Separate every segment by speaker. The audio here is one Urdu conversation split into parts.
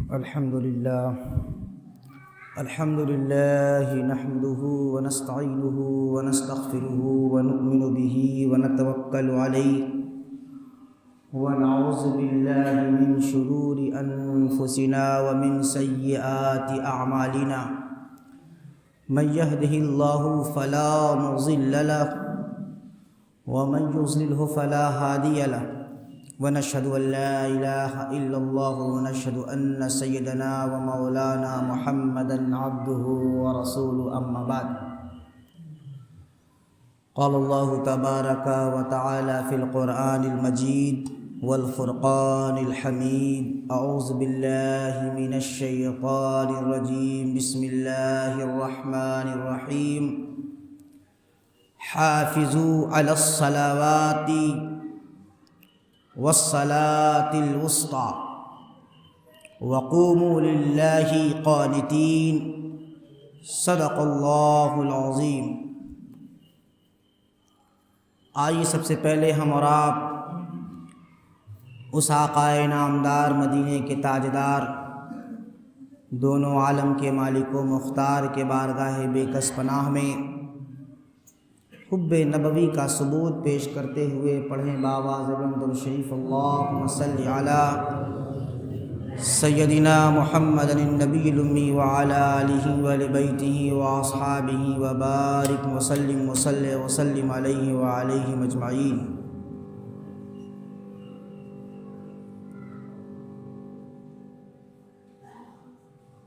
Speaker 1: الحمد لله نحمده ونستعينه ونستغفره ونؤمن به ونتوكل عليه ونعوذ بالله من شرور أنفسنا ومن سيئات أعمالنا من يهده الله فلا مضل له ومن يضلل فلا هادي له ونشهد أن لا إله إلا الله ونشهد أن سيدنا ومولانا محمدا عبده ورسوله أما بعد قال الله تبارك وتعالى في القرآن المجيد والفرقان الحميد أعوذ بالله من الشيطان الرجيم بسم الله الرحمن الرحيم حافظوا على الصلوات والصلاة الوسطى وقوموا لله قانتين صدق اللہ العظیم۔ آئیے سب سے پہلے ہم اور آپ اس آقائے نامدار مدینے کے تاجدار دونوں عالم کے مالک و مختار کے بارگاہ بے کس پناہ میں حب نبوی کا ثبوت پیش کرتے ہوئے پڑھیں بآواز بلند الشریف اللہم صلی علی سیدنا محمد النبی الامی وعلی آلہ وآل بیتہ واصحابہ وبارک وسلم وسلم علیہ وعلیہم اجمعین۔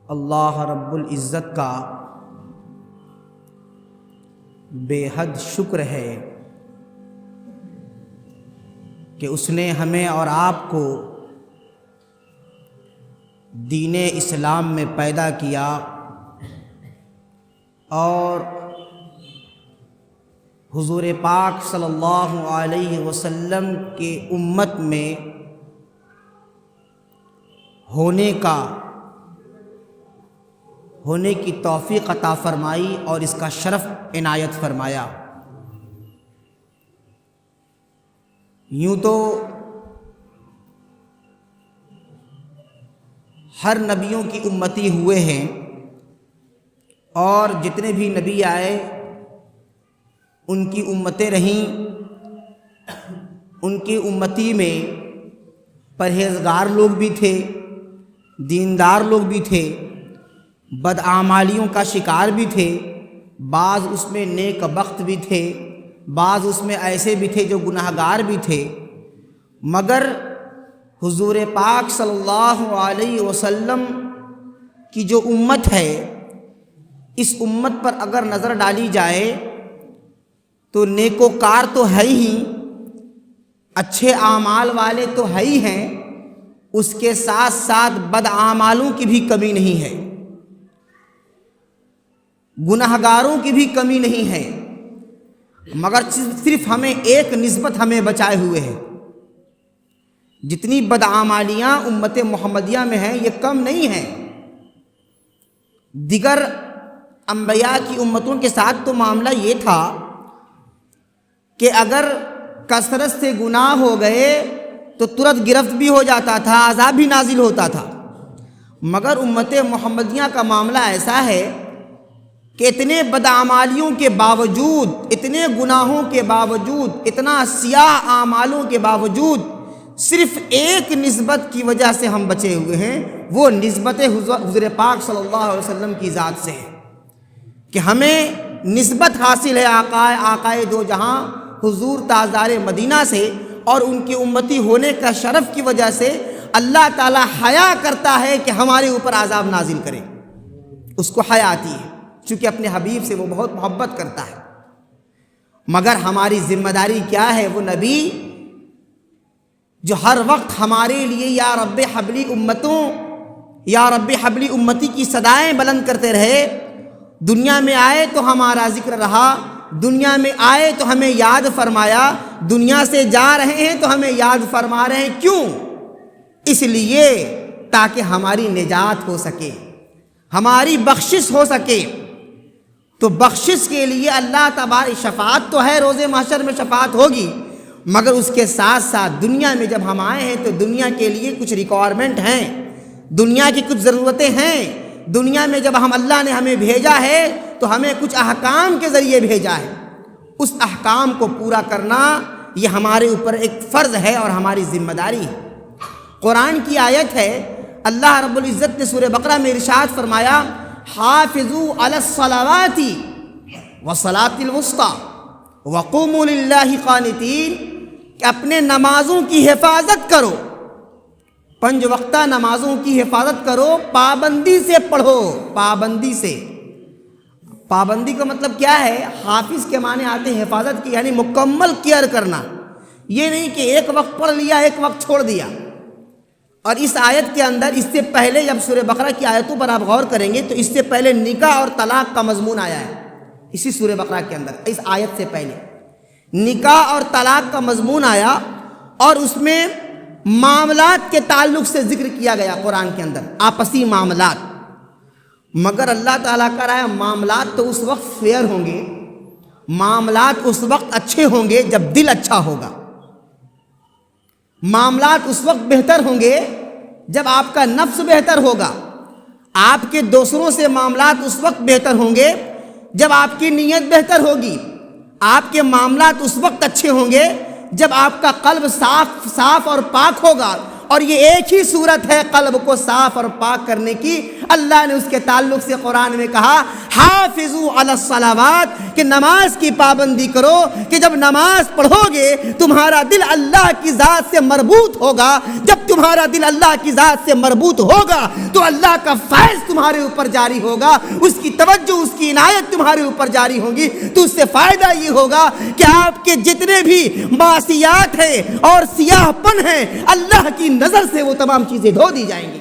Speaker 1: اللہ رب العزت کا بے حد شکر ہے کہ اس نے ہمیں اور آپ کو دین اسلام میں پیدا کیا اور حضور پاک صلی اللہ علیہ وسلم کے امت میں ہونے کی توفیق عطا فرمائی اور اس کا شرف عنایت فرمایا۔ یوں تو ہر نبیوں کی امتی ہوئے ہیں اور جتنے بھی نبی آئے ان کی امتیں رہیں، ان کی امتی میں پرہیزگار لوگ بھی تھے، دیندار لوگ بھی تھے، بدعمالیوں کا شکار بھی تھے، بعض اس میں نیک بخت بھی تھے، بعض اس میں ایسے بھی تھے جو گناہگار بھی تھے، مگر حضور پاک صلی اللہ علیہ وسلم کی جو امت ہے، اس امت پر اگر نظر ڈالی جائے تو نیکوکار تو ہے ہی، اچھے اعمال والے تو ہے ہی ہیں، اس کے ساتھ ساتھ بدعمالوں کی بھی کمی نہیں ہے، گناہگاروں کی بھی کمی نہیں ہے، مگر صرف ہمیں ایک نسبت ہمیں بچائے ہوئے ہے۔ جتنی بدعمالیاں امت محمدیہ میں ہیں یہ کم نہیں ہیں، دیگر انبیاء کی امتوں کے ساتھ تو معاملہ یہ تھا کہ اگر کثرت سے گناہ ہو گئے تو ترت گرفت بھی ہو جاتا تھا، عذاب بھی نازل ہوتا تھا، مگر امت محمدیہ کا معاملہ ایسا ہے کہ اتنے بدعمالیوں کے باوجود، اتنے گناہوں کے باوجود، اتنا سیاہ اعمالوں کے باوجود صرف ایک نسبت کی وجہ سے ہم بچے ہوئے ہیں، وہ نسبت حضور پاک صلی اللہ علیہ وسلم کی ذات سے ہے کہ ہمیں نسبت حاصل ہے آقائے دو جہاں حضور تاجدار مدینہ سے، اور ان کی امتی ہونے کا شرف کی وجہ سے اللہ تعالی حیا کرتا ہے کہ ہمارے اوپر عذاب نازل کرے، اس کو حیا آتی ہے چونکہ اپنے حبیب سے وہ بہت محبت کرتا ہے۔ مگر ہماری ذمہ داری کیا ہے؟ وہ نبی جو ہر وقت ہمارے لیے یا رب حبلی امتوں، یا رب حبلی امتی کی صدائیں بلند کرتے رہے، دنیا میں آئے تو ہمارا ذکر رہا، دنیا میں آئے تو ہمیں یاد فرمایا، دنیا سے جا رہے ہیں تو ہمیں یاد فرما رہے ہیں۔ کیوں؟ اس لیے تاکہ ہماری نجات ہو سکے، ہماری بخشش ہو سکے۔ تو بخشش کے لیے اللہ تبارک شفاعت تو ہے، روز محشر میں شفاعت ہوگی، مگر اس کے ساتھ ساتھ دنیا میں جب ہم آئے ہیں تو دنیا کے لیے کچھ ریکوائرمنٹ ہیں، دنیا کی کچھ ضرورتیں ہیں، دنیا میں جب اللہ نے ہمیں بھیجا ہے تو ہمیں کچھ احکام کے ذریعے بھیجا ہے، اس احکام کو پورا کرنا یہ ہمارے اوپر ایک فرض ہے اور ہماری ذمہ داری ہے۔ قرآن کی آیت ہے، اللہ رب العزت نے سورہ بقرہ میں ارشاد فرمایا، حافظوا علی الصلوات والصلاۃ الوسطی وقوموا للہ قانتین، کہ اپنے نمازوں کی حفاظت کرو، 5 وقتہ نمازوں کی حفاظت کرو، پابندی سے پڑھو، پابندی سے۔ پابندی کا مطلب کیا ہے؟ حافظ کے معنی آتے ہیں حفاظت کی، یعنی مکمل کیئر کرنا، یہ نہیں کہ ایک وقت پڑھ لیا ایک وقت چھوڑ دیا۔ اور اس آیت کے اندر اس سے پہلے جب سورہ بقرہ کی آیتوں پر آپ غور کریں گے تو اس سے پہلے نکاح اور طلاق کا مضمون آیا ہے، اسی سورہ بقرہ کے اندر اس آیت سے پہلے نکاح اور طلاق کا مضمون آیا، اور اس میں معاملات کے تعلق سے ذکر کیا گیا قرآن کے اندر، آپسی معاملات۔ مگر اللہ تعالیٰ کا رہا ہے معاملات تو اس وقت فیئر ہوں گے، معاملات اس وقت اچھے ہوں گے جب دل اچھا ہوگا، معاملات اس وقت بہتر ہوں گے جب آپ کا نفس بہتر ہوگا، آپ کے دوسروں سے معاملات اس وقت بہتر ہوں گے جب آپ کی نیت بہتر ہوگی، آپ کے معاملات اس وقت اچھے ہوں گے جب آپ کا قلب صاف اور پاک ہوگا۔ اور یہ ایک ہی صورت ہے قلب کو صاف اور پاک کرنے کی۔ اللہ نے اس کے تعلق سے قرآن میں کہا حافظوا علی الصلوات، کہ نماز کی پابندی کرو، کہ جب نماز پڑھو گے تمہارا دل اللہ کی ذات سے مربوط ہوگا، جب تمہارا دل اللہ کی ذات سے مربوط ہوگا تو اللہ کا فیض تمہارے اوپر جاری ہوگا، اس کی توجہ اس کی عنایت تمہارے اوپر جاری ہوگی، تو اس سے فائدہ یہ ہوگا کہ آپ کے جتنے بھی معصیات ہیں اور سیاہ پن ہیں اللہ کی نظر سے وہ تمام چیزیں دھو دی جائیں گی۔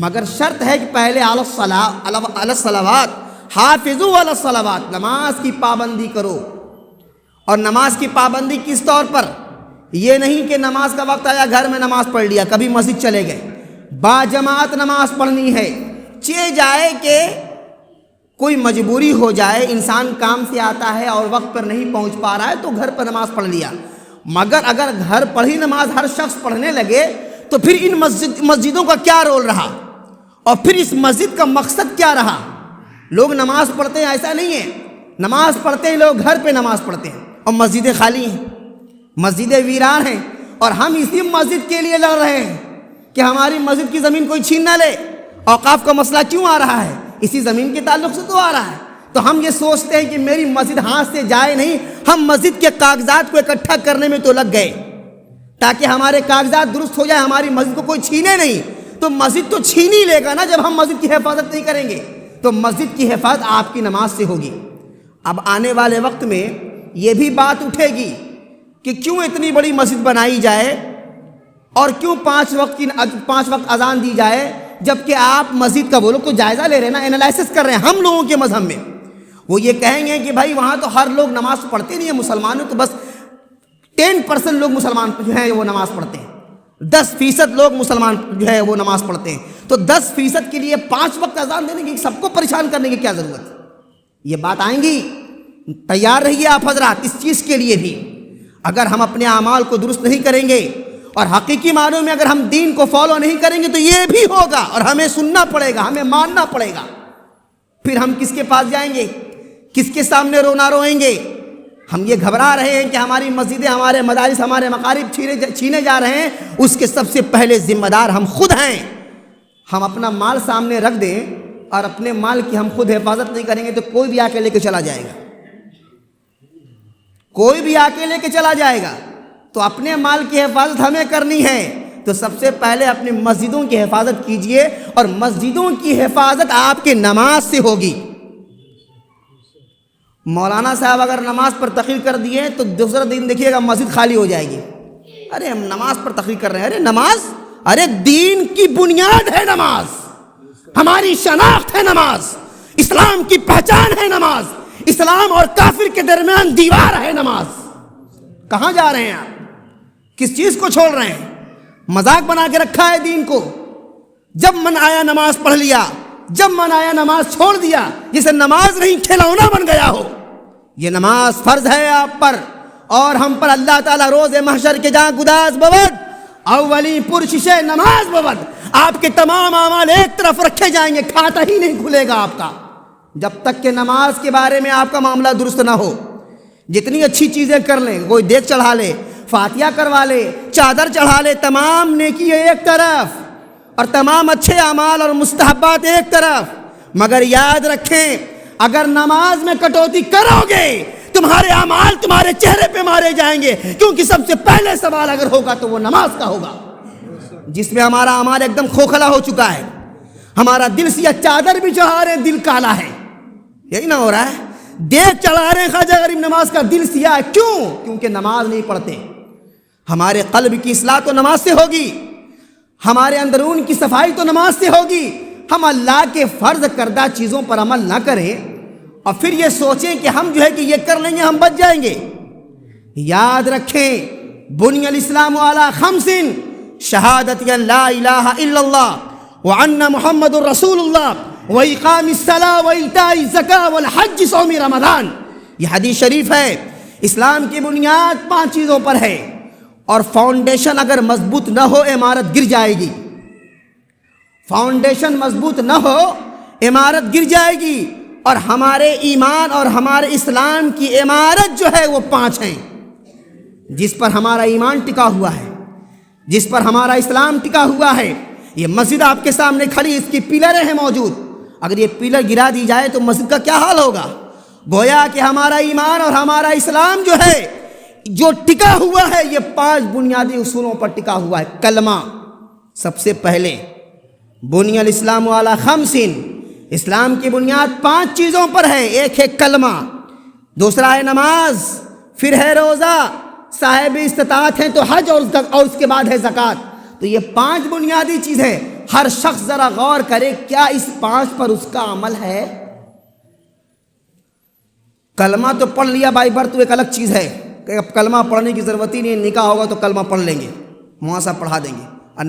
Speaker 1: مگر شرط ہے کہ پہلے علی الصلوات، حافظوا علی الصلوات، نماز کی پابندی کرو۔ اور نماز کی پابندی کس طور پر؟ یہ نہیں کہ نماز کا وقت آیا گھر میں نماز پڑھ لیا، کبھی مسجد چلے گئے، با جماعت نماز پڑھنی ہے۔ چہ جائے کہ کوئی مجبوری ہو جائے، انسان کام سے آتا ہے اور وقت پر نہیں پہنچ پا رہا ہے تو گھر پر نماز پڑھ لیا، مگر اگر گھر پڑھی نماز ہر شخص پڑھنے لگے تو پھر ان مسجدوں کا کیا رول رہا، اور پھر اس مسجد کا مقصد کیا رہا؟ لوگ نماز پڑھتے ہیں ایسا نہیں ہے، نماز پڑھتے ہیں لوگ گھر پہ نماز پڑھتے ہیں اور مسجدیں خالی ہیں، مسجدیں ویران ہیں، اور ہم اسی مسجد کے لیے لڑ رہے ہیں کہ ہماری مسجد کی زمین کوئی چھین نہ لے۔ اوقاف کا مسئلہ کیوں آ رہا ہے؟ اسی زمین کے تعلق سے تو آ رہا ہے۔ تو ہم یہ سوچتے ہیں کہ میری مسجد ہاتھ سے جائے نہیں، ہم مسجد کے کاغذات کو اکٹھا کرنے میں تو لگ گئے تاکہ ہمارے کاغذات درست ہو جائے، ہماری مسجد کو کوئی چھینے نہیں۔ تو مسجد تو چھین ہی لے گا نا جب ہم مسجد کی حفاظت نہیں کریں گے، تو مسجد کی حفاظت آپ کی نماز سے ہوگی۔ اب آنے والے وقت میں یہ بھی بات اٹھے گی کہ کیوں اتنی بڑی مسجد بنائی جائے اور کیوں 5 وقت اذان دی جائے، جبکہ آپ مسجد کا وہ لوگ تو جائزہ لے رہے ہیں نا، انالائسس کر رہے ہیں ہم لوگوں کے مذہب میں۔ وہ یہ کہیں گے کہ بھائی وہاں تو ہر لوگ نماز پڑھتے نہیں ہیں، مسلمانوں تو بس 10% لوگ مسلمان جو ہیں وہ نماز پڑھتے ہیں، 10% لوگ مسلمان جو ہے وہ نماز پڑھتے ہیں، تو 10% کے لیے 5 وقت اذان دینے کی، سب کو پریشان کرنے کی کیا ضرورت ہے؟ یہ بات آئیں گی، تیار رہیے آپ حضرات اس چیز کے لیے بھی۔ اگر ہم اپنے اعمال کو درست نہیں کریں گے اور حقیقی معنوں میں اگر ہم دین کو فالو نہیں کریں گے تو یہ بھی ہوگا، اور ہمیں سننا پڑے گا، ہمیں ماننا پڑے گا۔ پھر ہم کس کے پاس جائیں گے؟ کس کے سامنے رونا روئیں گے؟ ہم یہ گھبرا رہے ہیں کہ ہماری مسجدیں، ہمارے مدارس، ہمارے مقارب چھینے جا رہے ہیں، اس کے سب سے پہلے ذمہ دار ہم خود ہیں۔ ہم اپنا مال سامنے رکھ دیں اور اپنے مال کی ہم خود حفاظت نہیں کریں گے تو کوئی بھی آ کے لے کے چلا جائے گا، کوئی بھی آ کے لے کے چلا جائے گا۔ تو اپنے مال کی حفاظت ہمیں کرنی ہے، تو سب سے پہلے اپنی مسجدوں کی حفاظت کیجئے، اور مسجدوں کی حفاظت آپ کے نماز سے ہوگی۔ مولانا صاحب اگر نماز پر تقریر کر دیے تو دوسرا دن دیکھیے گا مسجد خالی ہو جائے گی، ارے ہم نماز پر تقریر کر رہے ہیں، ارے نماز، ارے دین کی بنیاد ہے نماز، ہماری شناخت ہے نماز، اسلام کی پہچان ہے نماز، اسلام اور کافر کے درمیان دیوار ہے نماز۔ کہاں جا رہے ہیں آپ؟ کس چیز کو چھوڑ رہے ہیں؟ مذاق بنا کے رکھا ہے دین کو، جب من آیا نماز پڑھ لیا، جب من آیا نماز چھوڑ دیا، جسے نماز نہیں کھلونا بن گیا ہو۔ یہ نماز فرض ہے آپ پر، اور ہم پر اللہ تعالیٰ روز محشر کے جہاں گداز بود اولی پرشش نماز بود، آپ کے تمام اعمال ایک طرف رکھے جائیں گے، کھاتا ہی نہیں کھلے گا آپ کا، جب تک کہ نماز کے بارے میں آپ کا معاملہ درست نہ ہو۔ جتنی اچھی چیزیں کر لیں، کوئی دیگ چڑھا لے، فاتحہ کروا لے، چادر چڑھا لے، تمام نیکی ایک طرف اور تمام اچھے اعمال اور مستحبات ایک طرف، مگر یاد رکھیں اگر نماز میں کٹوتی کرو گے تمہارے اعمال تمہارے چہرے پہ مارے جائیں گے، کیونکہ سب سے پہلے سوال اگر ہوگا تو وہ نماز کا ہوگا، جس میں ہمارا اعمال ایک دم کھوکھلا ہو چکا ہے، ہمارا دل سیاہ، چادر بھی چڑھا رہے ہیں دل کالا ہے، یہی نہ ہو رہا ہے؟ دیگ چڑھا رہے ہیں خواجہ غریب نواز کا، دل سیاہ ہے، کیوں؟ کیونکہ نماز نہیں پڑھتے۔ ہمارے قلب کی اصلاح تو نماز سے ہوگی، ہمارے اندرون کی صفائی تو نماز سے ہوگی۔ ہم اللہ کے فرض کردہ چیزوں پر عمل نہ کریں اور پھر یہ سوچیں کہ ہم جو ہے کہ یہ کر لیں گے ہم بچ جائیں گے۔ یاد رکھیں بنی الاسلام علی خمس، شہادت ان لا الہ الا اللہ وان محمد الرسول اللہ وإقام الصلاة وإيتاء الزکاة والحج صوم رمضان، یہ حدیث شریف ہے۔ اسلام کی بنیاد 5 چیزوں پر ہے، اور فاؤنڈیشن اگر مضبوط نہ ہو عمارت گر جائے گی، فاؤنڈیشن مضبوط نہ ہو عمارت گر جائے گی، اور ہمارے ایمان اور ہمارے اسلام کی عمارت جو ہے وہ 5 ہیں، جس پر ہمارا ایمان ٹکا ہوا ہے، جس پر ہمارا اسلام ٹکا ہوا ہے۔ یہ مسجد آپ کے سامنے کھڑی، اس کی پلریں ہیں موجود، اگر یہ پلر گرا دی جائے تو مسجد کا کیا حال ہوگا؟ گویا کہ ہمارا ایمان اور ہمارا اسلام جو ہے جو ٹکا ہوا ہے یہ 5 بنیادی اصولوں پر ٹکا ہوا ہے۔ کلمہ سب سے پہلے، بنی الاسلام علی خمس، اسلام کی بنیاد 5 چیزوں پر ہے۔ ایک ہے کلمہ، دوسرا ہے نماز، پھر ہے روزہ، صاحب استطاعت ہیں تو حج، اور اس کے بعد ہے زکوٰۃ۔ تو یہ 5 بنیادی چیز ہے۔ ہر شخص ذرا غور کرے کیا اس 5 پر اس کا عمل ہے؟ کلمہ تو پڑھ لیا بائی برتھ تو ایک الگ چیز ہے کہ اب کلمہ پڑھنے کی ضرورت ہی نہیں، نکاح ہوگا تو کلمہ پڑھ لیں گے، مواصلہ پڑھا دیں گے۔ اور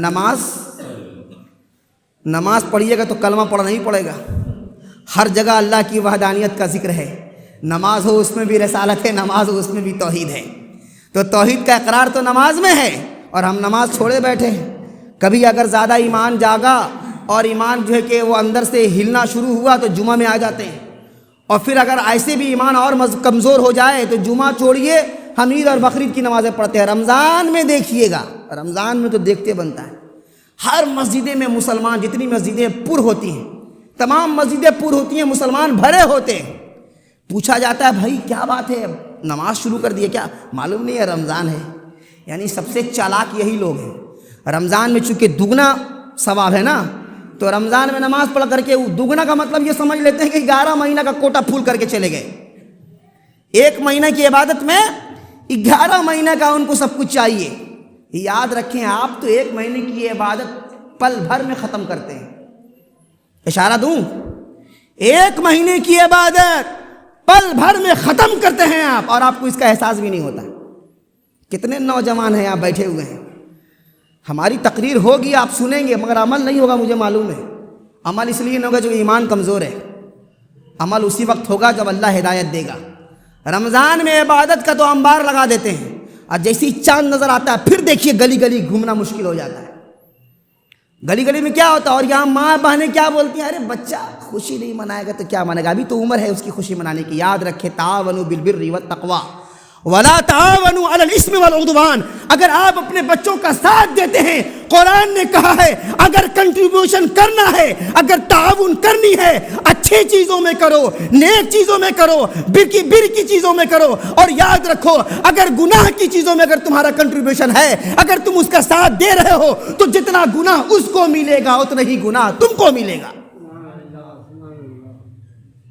Speaker 1: نماز پڑھیے گا تو کلمہ پڑھنا ہی پڑے گا۔ ہر جگہ اللہ کی وحدانیت کا ذکر ہے، نماز ہو اس میں بھی رسالت ہے، نماز ہو اس میں بھی توحید ہے، تو توحید کا اقرار تو نماز میں ہے، اور ہم نماز چھوڑے بیٹھے ہیں۔ کبھی اگر زیادہ ایمان جاگا اور ایمان جو ہے کہ وہ اندر سے ہلنا شروع ہوا تو جمعہ میں آ جاتے ہیں، اور پھر اگر ایسے بھی ایمان اور کمزور ہو جائے تو جمعہ چھوڑیے ہم عید اور بقرعید کی نمازیں پڑھتے ہیں۔ رمضان میں دیکھیے گا، رمضان میں تو دیکھتے بنتا ہے، ہر مسجدیں میں مسلمان، جتنی مسجدیں پر ہوتی ہیں، تمام مسجدیں پر ہوتی ہیں، مسلمان بھرے ہوتے ہیں۔ پوچھا جاتا ہے بھائی کیا بات ہے، نماز شروع کر دی کیا؟ معلوم نہیں ہے رمضان ہے۔ یعنی سب سے چالاک یہی لوگ ہیں۔ رمضان میں چونکہ دگنا ثواب ہے نا، تو رمضان میں نماز پڑھ کر کے دگنا کا مطلب یہ سمجھ لیتے ہیں کہ 11 مہینہ کا کوٹا پھول کر کے چلے گئے۔ 1 مہینہ کی عبادت میں 11 مہینہ کا ان کو سب کچھ چاہیے۔ یاد رکھیں آپ تو 1 مہینے کی عبادت پل بھر میں ختم کرتے ہیں۔ اشارہ دوں، 1 مہینے کی عبادت پل بھر میں ختم کرتے ہیں آپ، اور آپ کو اس کا احساس بھی نہیں ہوتا۔ کتنے نوجوان ہیں آپ بیٹھے ہوئے ہیں، ہماری تقریر ہوگی آپ سنیں گے مگر عمل نہیں ہوگا، مجھے معلوم ہے۔ عمل اس لیے نہیں ہوگا جو ایمان کمزور ہے، عمل اسی وقت ہوگا جب اللہ ہدایت دے گا۔ رمضان میں عبادت کا تو انبار لگا دیتے ہیں، اور جیسی چاند نظر آتا ہے پھر دیکھیے گلی گلی گھومنا مشکل ہو جاتا ہے۔ گلی گلی میں کیا ہوتا ہے، اور یہاں ماں بہنیں کیا بولتی ہیں، ارے بچہ خوشی نہیں منائے گا تو کیا منائے گا، ابھی تو عمر ہے اس کی خوشی منانے کی۔ یاد رکھے تعاونوا بالبر والتقوی ولا تعاونوا علی الاسم والعدوان۔ اگر آپ اپنے بچوں کا ساتھ دیتے ہیں، قرآن نے کہا ہے اگر کنٹریبیوشن کرنا ہے، اگر تعاون کرنی ہے، اچھی چیزوں میں کرو، نیک چیزوں میں کرو، بر کی چیزوں میں کرو، اور یاد رکھو اگر گناہ کی چیزوں میں اگر تمہارا کنٹریبیوشن ہے، اگر تم اس کا ساتھ دے رہے ہو تو جتنا گناہ اس کو ملے گا اتنا ہی گناہ تم کو ملے گا۔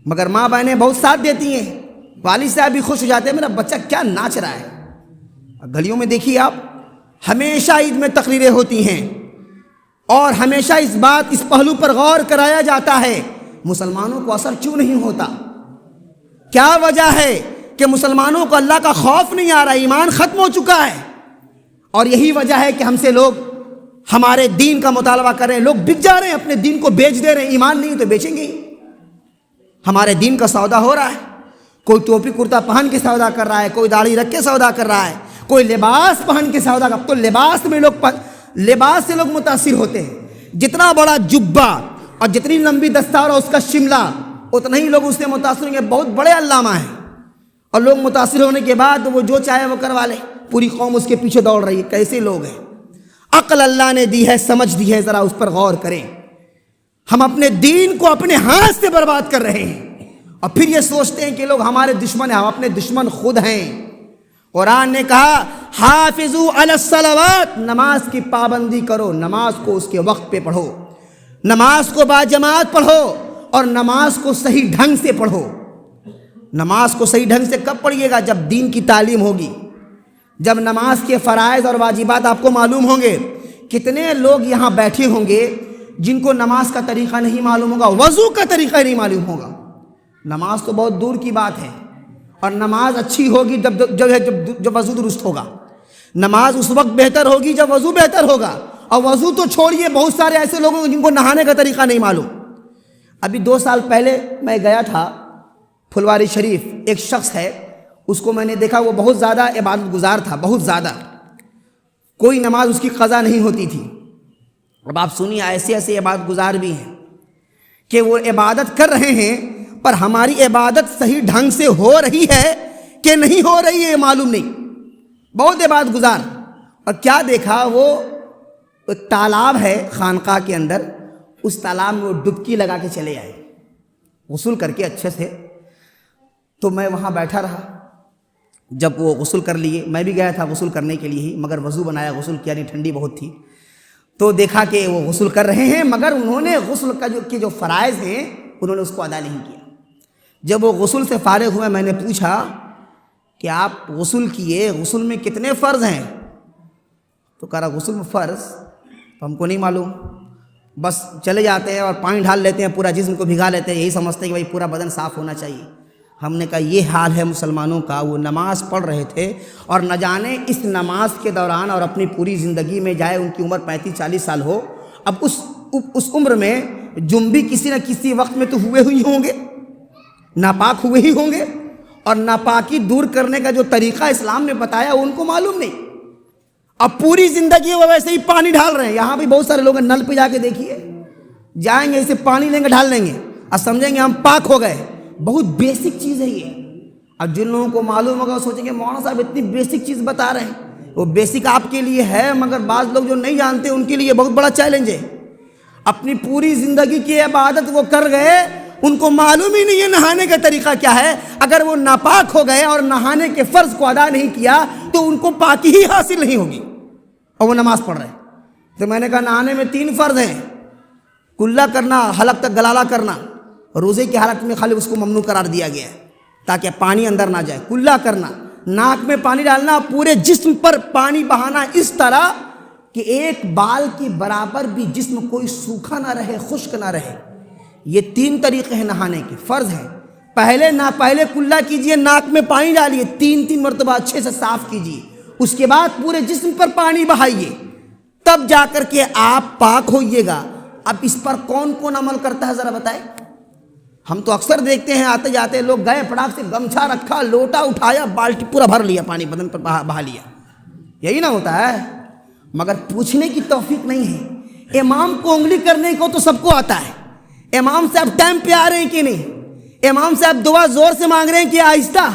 Speaker 1: مگر ماں بہنیں بہت ساتھ دیتی ہیں، والد صاحب بھی خوش ہو جاتے ہیں میرا بچہ کیا ناچ رہا ہے۔ گلیوں میں دیکھیے آپ، ہمیشہ عید میں تقریریں ہوتی ہیں، اور ہمیشہ اس پہلو پر غور کرایا جاتا ہے مسلمانوں کو اثر کیوں نہیں ہوتا؟ کیا وجہ ہے کہ مسلمانوں کو اللہ کا خوف نہیں آ رہا، ایمان ختم ہو چکا ہے؟ اور یہی وجہ ہے کہ ہم سے لوگ ہمارے دین کا مطالبہ کر رہے ہیں، لوگ بک جا رہے ہیں، اپنے دین کو بیچ دے رہے ہیں۔ ایمان نہیں تو بیچیں گے ہی۔ ہمارے دین کا سودا ہو رہا ہے، کوئی ٹوپی کرتا پہن کے سودا کر رہا ہے، کوئی داڑھی رکھ کے سودا کر رہا ہے، کوئی لباس پہن کے سودا کر، تو لباس سے لوگ متاثر ہوتے ہیں۔ جتنا بڑا جبہ اور جتنی لمبی دستار اور اس کا شملہ، اتنا ہی لوگ اس سے متاثر ہوں گے، بہت بڑے علامہ ہیں، اور لوگ متاثر ہونے کے بعد وہ جو چاہے وہ کروا لے، پوری قوم اس کے پیچھے دوڑ رہی ہے۔ کیسے لوگ ہیں؟ عقل اللہ نے دی ہے، سمجھ دی ہے، ذرا اس پر غور کریں۔ ہم اپنے دین کو اپنے ہاتھ سے برباد کر رہے ہیں، اور پھر یہ سوچتے ہیں کہ لوگ ہمارے دشمن ہیں۔ ہم اپنے دشمن خود ہیں۔ قرآن نے کہا حافظوا علی الصلوات، نماز کی پابندی کرو، نماز کو اس کے وقت پہ پڑھو، نماز کو باجماعت پڑھو، اور نماز کو صحیح ڈھنگ سے پڑھو۔ نماز کو صحیح ڈھنگ سے کب پڑھیے گا؟ جب دین کی تعلیم ہوگی، جب نماز کے فرائض اور واجبات آپ کو معلوم ہوں گے۔ کتنے لوگ یہاں بیٹھے ہوں گے جن کو نماز کا طریقہ نہیں معلوم ہوگا، وضو کا طریقہ نہیں معلوم ہوگا۔ نماز تو بہت دور کی بات ہے، اور نماز اچھی ہوگی جب وضو درست ہوگا۔ نماز اس وقت بہتر ہوگی جب وضو بہتر ہوگا، اور وضو تو چھوڑیے، بہت سارے ایسے لوگ ہیں جن کو نہانے کا طریقہ نہیں معلوم۔ ابھی 2 سال پہلے میں گیا تھا پھلواری شریف، ایک شخص ہے، اس کو میں نے دیکھا وہ بہت زیادہ عبادت گزار تھا، بہت زیادہ، کوئی نماز اس کی قضا نہیں ہوتی تھی۔ اب آپ سنیے، ایسے ایسے عبادت گزار بھی ہیں کہ وہ عبادت کر رہے ہیں، پر ہماری عبادت صحیح ڈھنگ سے ہو رہی ہے کہ نہیں ہو رہی ہے یہ معلوم نہیں۔ بہت عبادت گزار، اور کیا دیکھا، وہ ایک تالاب ہے خانقاہ کے اندر، اس تالاب میں وہ ڈبکی لگا کے چلے آئے غسل کر کے اچھے سے۔ تو میں وہاں بیٹھا رہا، جب وہ غسل کر لیے، میں بھی گیا تھا غسل کرنے کے لیے ہی، مگر وضو بنایا، غسل کیا نہیں، ٹھنڈی بہت تھی، تو دیکھا کہ وہ غسل کر رہے ہیں، مگر انہوں نے غسل کا جو فرائض ہیں انہوں نے اس کو ادا نہیں کیا۔ جب وہ غسل سے فارغ ہوئے، میں نے پوچھا کہ آپ غسل کیے، غسل میں کتنے فرض ہیں؟ تو کہا غسل میں فرض تو ہم کو نہیں معلوم، بس چلے جاتے ہیں اور پانی ڈال لیتے ہیں، پورا جسم کو بھگا لیتے ہیں، یہی سمجھتے ہیں کہ بھائی پورا بدن صاف ہونا چاہیے۔ ہم نے کہا یہ حال ہے مسلمانوں کا۔ وہ نماز پڑھ رہے تھے، اور نہ جانے اس نماز کے دوران اور اپنی پوری زندگی میں، جائے ان کی عمر 35-40 سال ہو، اب اس عمر میں جنبی کسی نہ کسی وقت میں تو ہوئے ہوئی ہوں گے، ناپاک ہوئے ہی ہوں گے، اور ناپاکی دور کرنے کا جو طریقہ اسلام نے بتایا وہ ان کو معلوم نہیں۔ اب پوری زندگی وہ ویسے ہی پانی ڈال رہے ہیں۔ یہاں بھی بہت سارے لوگ ہیں، نل پہ جا کے دیکھیے، جائیں گے اسے پانی لیں گے، ڈال لیں گے، اور سمجھیں گے ہم پاک ہو گئے۔ بہت بیسک چیز ہے یہ، اور جن لوگوں کو معلوم ہوگا وہ سوچیں گے مولانا صاحب اتنی بیسک چیز بتا رہے ہیں۔ وہ بیسک آپ کے لیے ہے، مگر بعض لوگ جو نہیں جانتے ان کے لیے بہت بڑا چیلنج ہے۔ اپنی پوری زندگی کی عبادت وہ کر گئے، ان کو معلوم ہی نہیں ہے نہانے کا طریقہ کیا ہے۔ اگر وہ ناپاک ہو گئے اور نہانے کے فرض کو ادا نہیں کیا تو ان کو پاکی ہی حاصل نہیں ہوگی، اور وہ نماز پڑھ رہے ہیں۔ تو میں نے کہا نہانے میں 3 فرض ہیں، کلہ کرنا، حلق تک گلالہ کرنا، روزے کی حالت میں خالی اس کو ممنوع قرار دیا گیا ہے تاکہ پانی اندر نہ جائے۔ کلہ کرنا، ناک میں پانی ڈالنا، پورے جسم پر پانی بہانا اس طرح کہ ایک بال کی برابر بھی جسم کوئی سوکھا نہ رہے، خشک نہ رہے۔ یہ 3 طریقے ہیں نہانے کے، فرض ہیں۔ پہلے کلہ کیجئے، ناک میں پانی ڈالیے، 3 مرتبہ اچھے سے صاف کیجئے، اس کے بعد پورے جسم پر پانی بہائیے، تب جا کر کے آپ پاک ہوئیے گا۔ اب اس پر کون کون عمل کرتا ہے ذرا بتائیں؟ ہم تو اکثر دیکھتے ہیں آتے جاتے لوگ گئے، پڑاک سے گمچھا رکھا، لوٹا اٹھایا، بالٹی پورا بھر لیا، پانی بدن پر بہا لیا، یہی نہ ہوتا ہے؟ مگر پوچھنے کی توفیق نہیں ہے۔ امام کو انگلی کرنے کو تو سب کو آتا ہے، امام صاحب ٹائم پہ آ رہے ہیں کہ نہیں، امام صاحب دعا زور سے مانگ رہے ہیں کہ آہستہ،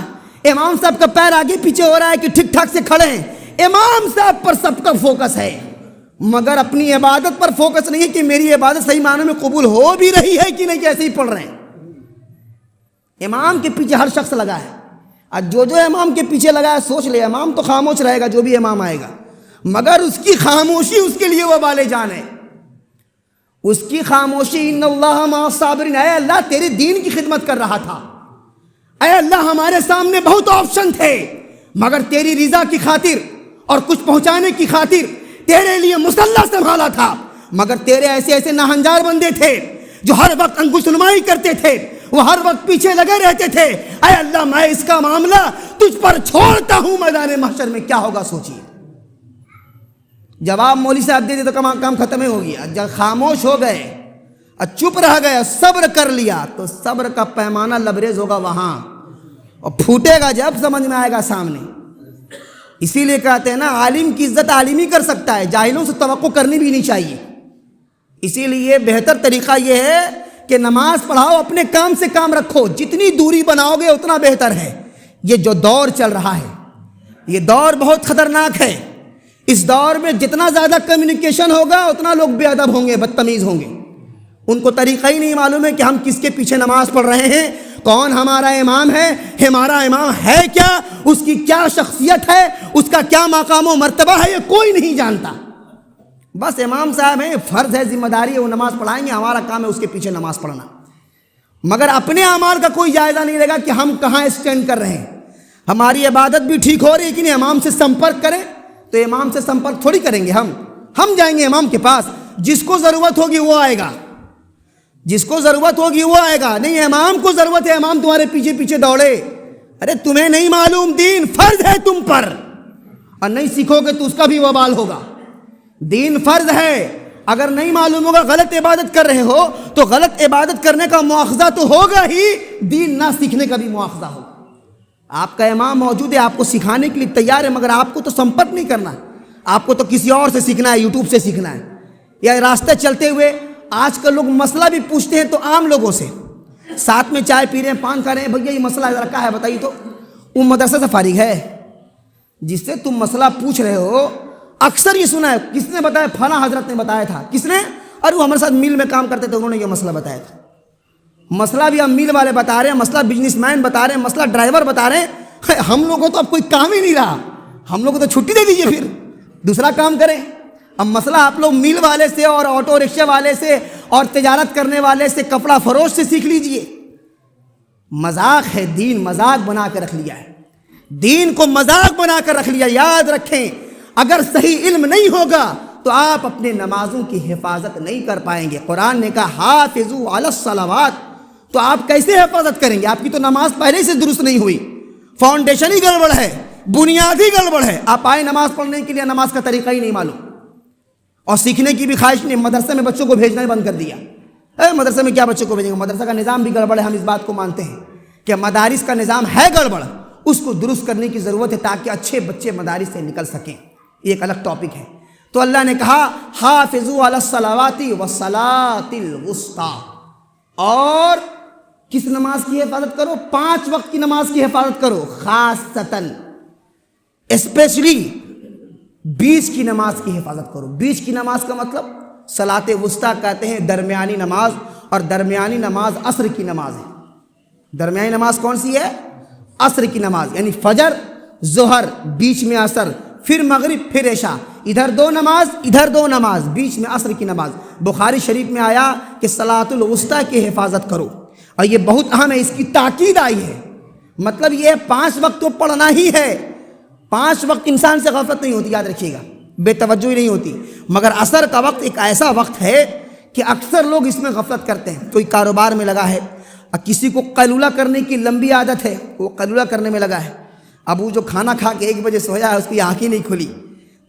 Speaker 1: امام صاحب کا پیر آگے پیچھے ہو رہا ہے کہ ٹھیک ٹھاک سے کھڑے ہیں، امام صاحب پر سب کا فوکس ہے، مگر اپنی عبادت پر فوکس نہیں ہے کہ میری عبادت صحیح معنوں میں قبول ہو بھی رہی ہے کہ نہیں، کیسے ہی پڑھ رہے ہیں۔ امام کے پیچھے ہر شخص لگا ہے، اور جو امام کے پیچھے لگا ہے سوچ لے امام تو خاموش رہے گا، جو بھی امام آئے گا، مگر اس کی خاموشی اس کے لیے وبال جان ہے، اس کی خاموشی۔ ان اللہ مع الصابرین، اے اللہ تیرے دین کی خدمت کر رہا تھا، اے اللہ ہمارے سامنے بہت آپشن تھے، مگر تیری رضا کی خاطر اور کچھ پہنچانے کی خاطر تیرے لیے مسلح سنبھالا تھا، مگر تیرے ایسے ایسے ناہنجار بندے تھے جو ہر وقت انگشت نمائی کرتے تھے، وہ ہر وقت پیچھے لگے رہتے تھے۔ اے اللہ میں اس کا معاملہ تجھ پر چھوڑتا ہوں، میدان محشر میں کیا ہوگا سوچیے۔ جواب مولوی صاحب دے دے تو کام ختم ہو گیا۔ جب خاموش ہو گئے اور چپ رہ گئے، صبر کر لیا، تو صبر کا پیمانہ لبریز ہوگا وہاں، اور پھوٹے گا جب سمجھ میں آئے گا سامنے۔ اسی لیے کہتے ہیں نا، عالم کی عزت عالم ہی کر سکتا ہے، جاہلوں سے توقع کرنی بھی نہیں چاہیے۔ اسی لیے بہتر طریقہ یہ ہے کہ نماز پڑھاؤ، اپنے کام سے کام رکھو، جتنی دوری بناؤ گے اتنا بہتر ہے۔ یہ جو دور چل رہا ہے یہ دور بہت خطرناک ہے۔ اس دور میں جتنا زیادہ کمیونیکیشن ہوگا اتنا لوگ بے ادب ہوں گے، بدتمیز ہوں گے۔ ان کو طریقہ ہی نہیں معلوم ہے کہ ہم کس کے پیچھے نماز پڑھ رہے ہیں، کون ہمارا امام ہے، ہمارا امام ہے کیا، اس کی کیا شخصیت ہے، اس کا کیا مقام و مرتبہ ہے، یہ کوئی نہیں جانتا۔ بس امام صاحب ہیں، فرض ہے، ذمہ داری ہے، وہ نماز پڑھائیں گے، ہمارا کام ہے اس کے پیچھے نماز پڑھنا۔ مگر اپنے اعمال کا کوئی جائزہ نہیں لے گا کہ ہم کہاں اسٹینڈ کر رہے ہیں۔ ہماری عبادت بھی ٹھیک ہو رہی ہے لیکن امام سے سمپرک کریں، تو امام سے سمپرک تھوڑی کریں گے ہم جائیں گے امام کے پاس، جس کو ضرورت ہوگی وہ آئے گا، جس کو ضرورت ہوگی وہ آئے گا، نہیں امام کو ضرورت ہے، امام تمہارے پیچھے پیچھے دوڑے۔ ارے تمہیں نہیں معلوم، دین فرض ہے تم پر، اور نہیں سیکھو گے تو اس کا بھی وبال ہوگا۔ دین فرض ہے، اگر نہیں معلوم ہوگا، غلط عبادت کر رہے ہو تو غلط عبادت کرنے کا مواخذہ تو ہوگا ہی، دین نہ سیکھنے کا بھی مواخذہ ہوگا۔ آپ کا امام موجود ہے، آپ کو سکھانے کے لیے تیار ہے، مگر آپ کو تو سمپرک نہیں کرنا، آپ کو تو کسی اور سے سیکھنا ہے، یوٹیوب سے سیکھنا ہے، یا راستے چلتے ہوئے۔ آج کل لوگ مسئلہ بھی پوچھتے ہیں تو عام لوگوں سے، ساتھ میں چائے پی رہے ہیں، پان کھا رہے ہیں، بھیا یہ مسئلہ ذرا کیا ہے بتائیے تو، وہ مدرسے سے فارغ ہے، جس سے تم مسئلہ پوچھ رہے ہو اکثر یہ سنا ہے، کس نے بتایا، فلاں حضرت نے بتایا تھا، کس نے، اور وہ ہمارے ساتھ میل میں کام کرتے تھے، انہوں نے یہ مسئلہ بتایا تھا۔ مسئلہ بھی ہم میل والے بتا رہے ہیں، مسئلہ بزنس مین بتا رہے ہیں، مسئلہ ڈرائیور بتا رہے ہیں، ہم لوگوں کو تو اب کوئی کام ہی نہیں رہا، ہم لوگوں کو تو چھٹی دے دیجیے، پھر دوسرا کام کریں۔ اب مسئلہ آپ لوگ میل والے سے اور آٹو رکشے والے سے اور تجارت کرنے والے سے، کپڑا فروش سے سیکھ لیجئے۔ مذاق ہے، دین مذاق بنا کر رکھ لیا ہے، دین کو مذاق بنا کر رکھ لیا۔ یاد رکھیں، اگر صحیح علم نہیں ہوگا تو آپ اپنے نمازوں کی حفاظت نہیں کر پائیں گے۔ قرآن نے کہا حافظوا علی الصلوات، تو آپ کیسے حفاظت کریں گے؟ آپ کی تو نماز پہلے سے درست نہیں ہوئی، فاؤنڈیشن ہی گڑبڑ ہے، بنیاد ہی گڑبڑ ہے۔ آپ آئے نماز پڑھنے کے لیے، نماز کا طریقہ ہی نہیں معلوم، اور سیکھنے کی بھی خواہش نہیں، مدرسے میں بچوں کو بھیجنا ہی بند کر دیا۔ مدرسے میں کیا بچوں کو بھیجیں گے؟ مدرسہ کا نظام بھی گڑبڑ ہے، ہم اس بات کو مانتے ہیں کہ مدارس کا نظام ہے گڑبڑ، اس کو درست کرنے کی ضرورت ہے تاکہ اچھے بچے مدارس سے نکل سکیں، یہ ایک الگ ٹاپک ہے۔ تو اللہ نے کہا حافظوا علی الصلوات والصلاۃ الوسطی، اور کس نماز کی حفاظت کرو؟ 5 وقت کی نماز کی حفاظت کرو، خاصتاً اسپیشلی بیچ کی نماز کی حفاظت کرو۔ بیچ کی نماز کا مطلب صلاۃ وسطیٰ کہتے ہیں درمیانی نماز، اور درمیانی نماز عصر کی نماز ہے۔ درمیانی نماز کون سی ہے؟ عصر کی نماز، یعنی فجر، ظہر، بیچ میں عصر، پھر مغرب، پھر عشاء، ادھر 2 نماز، ادھر 2 نماز، بیچ میں عصر کی نماز۔ بخاری شریف میں آیا کہ صلاۃ الوسطیٰ کی حفاظت کرو، اور یہ بہت اہم ہے، اس کی تاکید آئی ہے۔ مطلب یہ 5 وقت تو پڑھنا ہی ہے، 5 وقت انسان سے غفلت نہیں ہوتی، یاد رکھیے گا، بے توجہی نہیں ہوتی۔ مگر عصر کا وقت ایک ایسا وقت ہے کہ اکثر لوگ اس میں غفلت کرتے ہیں۔ کوئی کاروبار میں لگا ہے، اور کسی کو قیلولہ کرنے کی لمبی عادت ہے، وہ قیلولہ کرنے میں لگا ہے۔ اب وہ جو کھانا کھا کے 1 بجے سویا ہے، اس کی آنکھ ہی نہیں کھلی،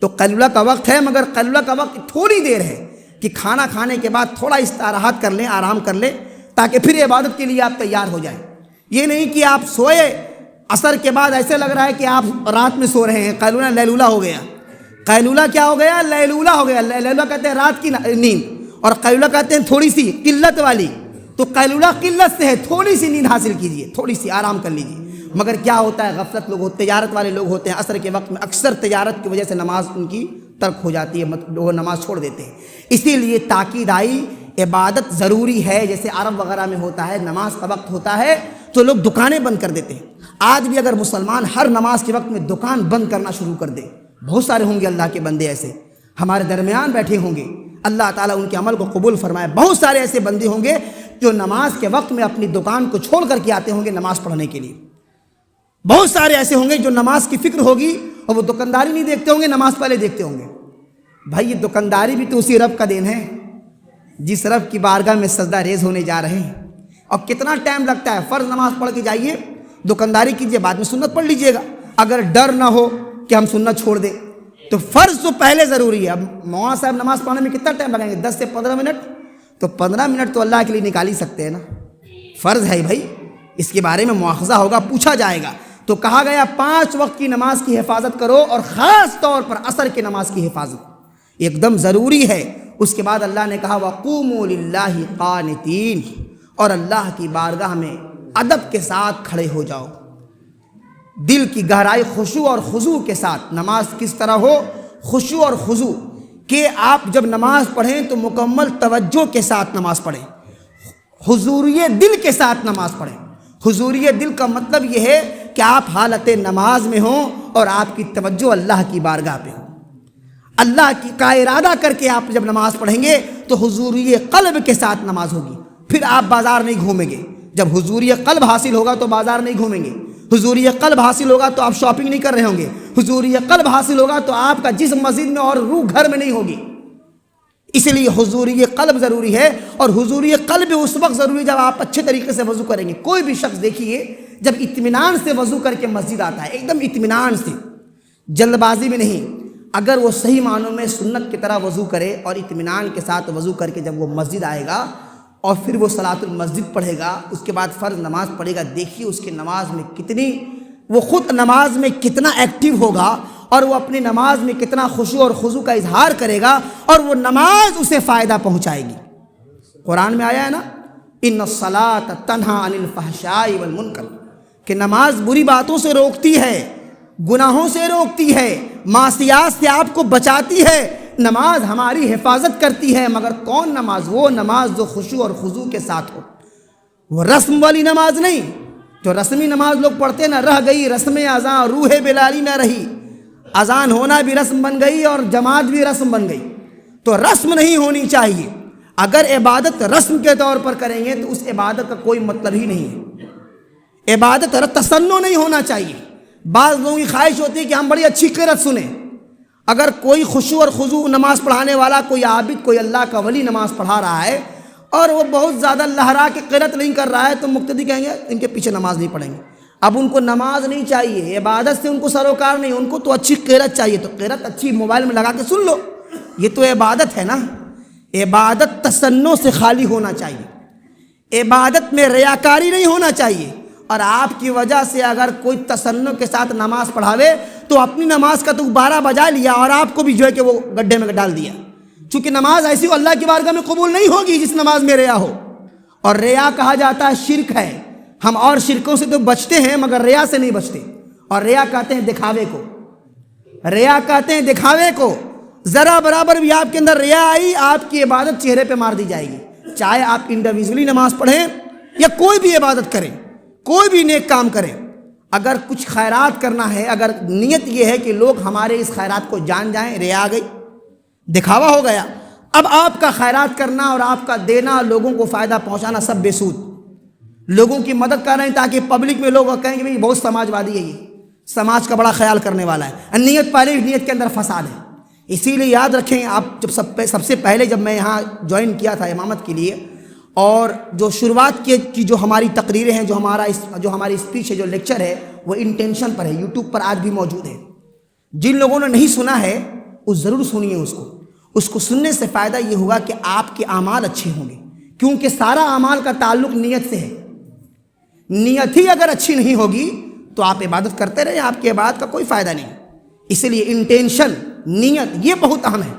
Speaker 1: تو قیلولہ کا وقت ہے، مگر قیلولہ کا وقت تھوڑی دیر ہے کہ کھانا کھانے کے بعد تھوڑا استراحت کر لیں، آرام کر لیں، تاکہ پھر عبادت کے لیے آپ تیار ہو جائیں۔ یہ نہیں کہ آپ سوئے، عصر کے بعد ایسے لگ رہا ہے کہ آپ رات میں سو رہے ہیں، قیلولہ لیلولہ ہو گیا۔ قیلولہ کیا ہو گیا؟ لیلولہ ہو گیا۔ لیلولہ کہتے ہیں رات کی نیند، اور قیلولہ کہتے ہیں تھوڑی سی قلت والی۔ تو قیلولہ قلت سے ہے، تھوڑی سی نیند حاصل کیجئے، تھوڑی سی آرام کر لیجئے۔ مگر کیا ہوتا ہے، غفلت لوگ ہوتے، تجارت والے لوگ ہوتے ہیں، عصر کے وقت میں اکثر تجارت کی وجہ سے نماز ان کی ترک ہو جاتی ہے، لوگ نماز چھوڑ دیتے ہیں۔ اسی لیے تاکید آئی، عبادت ضروری ہے۔ جیسے عرب وغیرہ میں ہوتا ہے، نماز کا وقت ہوتا ہے تو لوگ دکانیں بند کر دیتے ہیں۔ آج بھی اگر مسلمان ہر نماز کے وقت میں دکان بند کرنا شروع کر دے، بہت سارے ہوں گے اللہ کے بندے ایسے ہمارے درمیان بیٹھے ہوں گے، اللہ تعالیٰ ان کے عمل کو قبول فرمائے۔ بہت سارے ایسے بندے ہوں گے جو نماز کے وقت میں اپنی دکان کو چھوڑ کر کے آتے ہوں گے نماز پڑھنے کے لیے۔ بہت سارے ایسے ہوں گے جو نماز کی فکر ہوگی اور وہ دکانداری نہیں دیکھتے ہوں گے، نماز پہلے دیکھتے ہوں گے۔ بھائی یہ دکانداری بھی تو اسی رب کا دین ہے جس رب کی بارگاہ میں سجدہ ریز ہونے جا رہے ہیں۔ اور کتنا ٹائم لگتا ہے، فرض نماز پڑھ کے جائیے، دکانداری کیجئے، بعد میں سنت پڑھ لیجئے گا۔ اگر ڈر نہ ہو کہ ہم سنت چھوڑ دیں تو فرض تو پہلے ضروری ہے۔ اب مولانا صاحب نماز پڑھنے میں کتنا ٹائم لگائیں گے؟ 10 سے 15 منٹ، تو 15 منٹ تو اللہ کے لیے نکال ہی سکتے ہیں نا۔ فرض ہے بھائی، اس کے بارے میں مواخذہ ہوگا، پوچھا جائے گا۔ تو کہا گیا 5 وقت کی نماز کی حفاظت کرو، اور خاص طور پر عصر کی نماز کی حفاظت ایک دم ضروری ہے۔ اس کے بعد اللہ نے کہا وَقُومُوا لِلَّهِ قَانِتِينَ، اور اللہ کی بارگاہ میں ادب کے ساتھ کھڑے ہو جاؤ، دل کی گہرائی خشوع اور خضوع کے ساتھ۔ نماز کس طرح ہو؟ خشوع اور خضوع، کہ آپ جب نماز پڑھیں تو مکمل توجہ کے ساتھ نماز پڑھیں، حضوری دل کے ساتھ نماز پڑھیں۔ حضوری دل کا مطلب یہ ہے کہ آپ حالت نماز میں ہوں اور آپ کی توجہ اللہ کی بارگاہ پہ ہو، اللہ کی کا ارادہ کر کے آپ جب نماز پڑھیں گے تو حضوری قلب کے ساتھ نماز ہوگی، پھر آپ بازار نہیں گھومیں گے۔ جب حضوری قلب حاصل ہوگا تو بازار نہیں گھومیں گے، حضوری قلب حاصل ہوگا تو آپ شاپنگ نہیں کر رہے ہوں گے، حضوری قلب حاصل ہوگا تو آپ کا جسم مسجد میں اور روح گھر میں نہیں ہوگی۔ اس لیے حضوری قلب ضروری ہے، اور حضوری قلب اس وقت ضروری ہے جب آپ اچھے طریقے سے وضو کریں گے۔ کوئی بھی شخص دیکھیے جب اطمینان سے وضو کر کے مسجد آتا ہے، ایک دم اطمینان سے، جلد بازی میں نہیں، اگر وہ صحیح معنوں میں سنت کی طرح وضو کرے اور اطمینان کے ساتھ وضو کر کے جب وہ مسجد آئے گا اور پھر وہ صلاۃ المسجد پڑھے گا، اس کے بعد فرض نماز پڑھے گا، دیکھیے اس کی نماز میں کتنی، وہ خود نماز میں کتنا ایکٹیو ہوگا اور وہ اپنی نماز میں کتنا خشوع اور خضوع کا اظہار کرے گا، اور وہ نماز اسے فائدہ پہنچائے گی۔ قرآن میں آیا ہے نا ان الصلاۃ تنہی عن الفحشاء والمنکر، کہ نماز بری باتوں سے روکتی ہے، گناہوں سے روکتی ہے، معصیات سے آپ کو بچاتی ہے۔ نماز ہماری حفاظت کرتی ہے، مگر کون نماز؟ وہ نماز جو خشوع اور خضوع کے ساتھ ہو، وہ رسم والی نماز نہیں۔ جو رسمی نماز لوگ پڑھتے نہ، رہ گئی رسم اذان، روح بلالی نہ رہی، اذان ہونا بھی رسم بن گئی اور جماعت بھی رسم بن گئی، تو رسم نہیں ہونی چاہیے۔ اگر عبادت رسم کے طور پر کریں گے تو اس عبادت کا کوئی مطلب ہی نہیں ہے۔ عبادت تصنع نہیں ہونا چاہیے۔ بعض لوگوں کی خواہش ہوتی ہے کہ ہم بڑی اچھی قرأت سنیں۔ اگر کوئی خشوع اور خضوع نماز پڑھانے والا، کوئی عابد، کوئی اللہ کا ولی نماز پڑھا رہا ہے اور وہ بہت زیادہ لہرا کے قرأت نہیں کر رہا ہے، تو مقتدی کہیں گے ان کے پیچھے نماز نہیں پڑھیں گے۔ اب ان کو نماز نہیں چاہیے، عبادت سے ان کو سروکار نہیں، ان کو تو اچھی قرأت چاہیے۔ تو قرأت اچھی موبائل میں لگا کے سن لو، یہ تو عبادت ہے نا۔ عبادت تصنع سے خالی ہونا چاہیے، عبادت میں ریاکاری نہیں ہونا چاہیے۔ اور آپ کی وجہ سے اگر کوئی تصنع کے ساتھ نماز پڑھاوے تو اپنی نماز کا تو 12 بجا لیا اور آپ کو بھی جو ہے کہ وہ گڈھے میں ڈال دیا، چونکہ نماز ایسی ہو اللہ کی بارگاہ میں قبول نہیں ہوگی جس نماز میں ریا ہو۔ اور ریا کہا جاتا ہے شرک ہے۔ ہم اور شرکوں سے تو بچتے ہیں مگر ریا سے نہیں بچتے، اور ریا کہتے ہیں دکھاوے کو، ریا کہتے ہیں دکھاوے کو۔ ذرا برابر بھی آپ کے اندر ریا آئی، آپ کی عبادت چہرے پہ مار دی جائے گی، چاہے آپ انڈیویجولی نماز پڑھیں یا کوئی بھی عبادت کریں، کوئی بھی نیک کام کریں۔ اگر کچھ خیرات کرنا ہے، اگر نیت یہ ہے کہ لوگ ہمارے اس خیرات کو جان جائیں، ریا آ گئی، دکھاوا ہو گیا۔ اب آپ کا خیرات کرنا اور آپ کا دینا، لوگوں کو فائدہ پہنچانا سب بے سود، لوگوں کی مدد کر رہے ہیں تاکہ پبلک میں لوگ کہیں کہ بھئی بہت سماج وادی ہے، یہ سماج کا بڑا خیال کرنے والا ہے۔ نیت پہلے نیت کے اندر فساد ہے۔ اسی لیے یاد رکھیں، آپ جب سب سے پہلے جب میں یہاں جوائن کیا تھا امامت کے لیے، اور جو شروعات کی جو ہماری تقریریں ہیں، جو ہماری اسپیچ ہے، جو لیکچر ہے، وہ انٹینشن پر ہے، یوٹیوب پر آج بھی موجود ہے۔ جن لوگوں نے نہیں سنا ہے وہ ضرور سنیے اس کو سننے سے فائدہ یہ ہوگا کہ آپ کے اعمال اچھے ہوں گے، کیونکہ سارا اعمال کا تعلق نیت سے ہے۔ نیت ہی اگر اچھی نہیں ہوگی تو آپ عبادت کرتے رہے، آپ کی عبادت کا کوئی فائدہ نہیں۔ اسی لیے انٹینشن، نیت، یہ بہت اہم ہے۔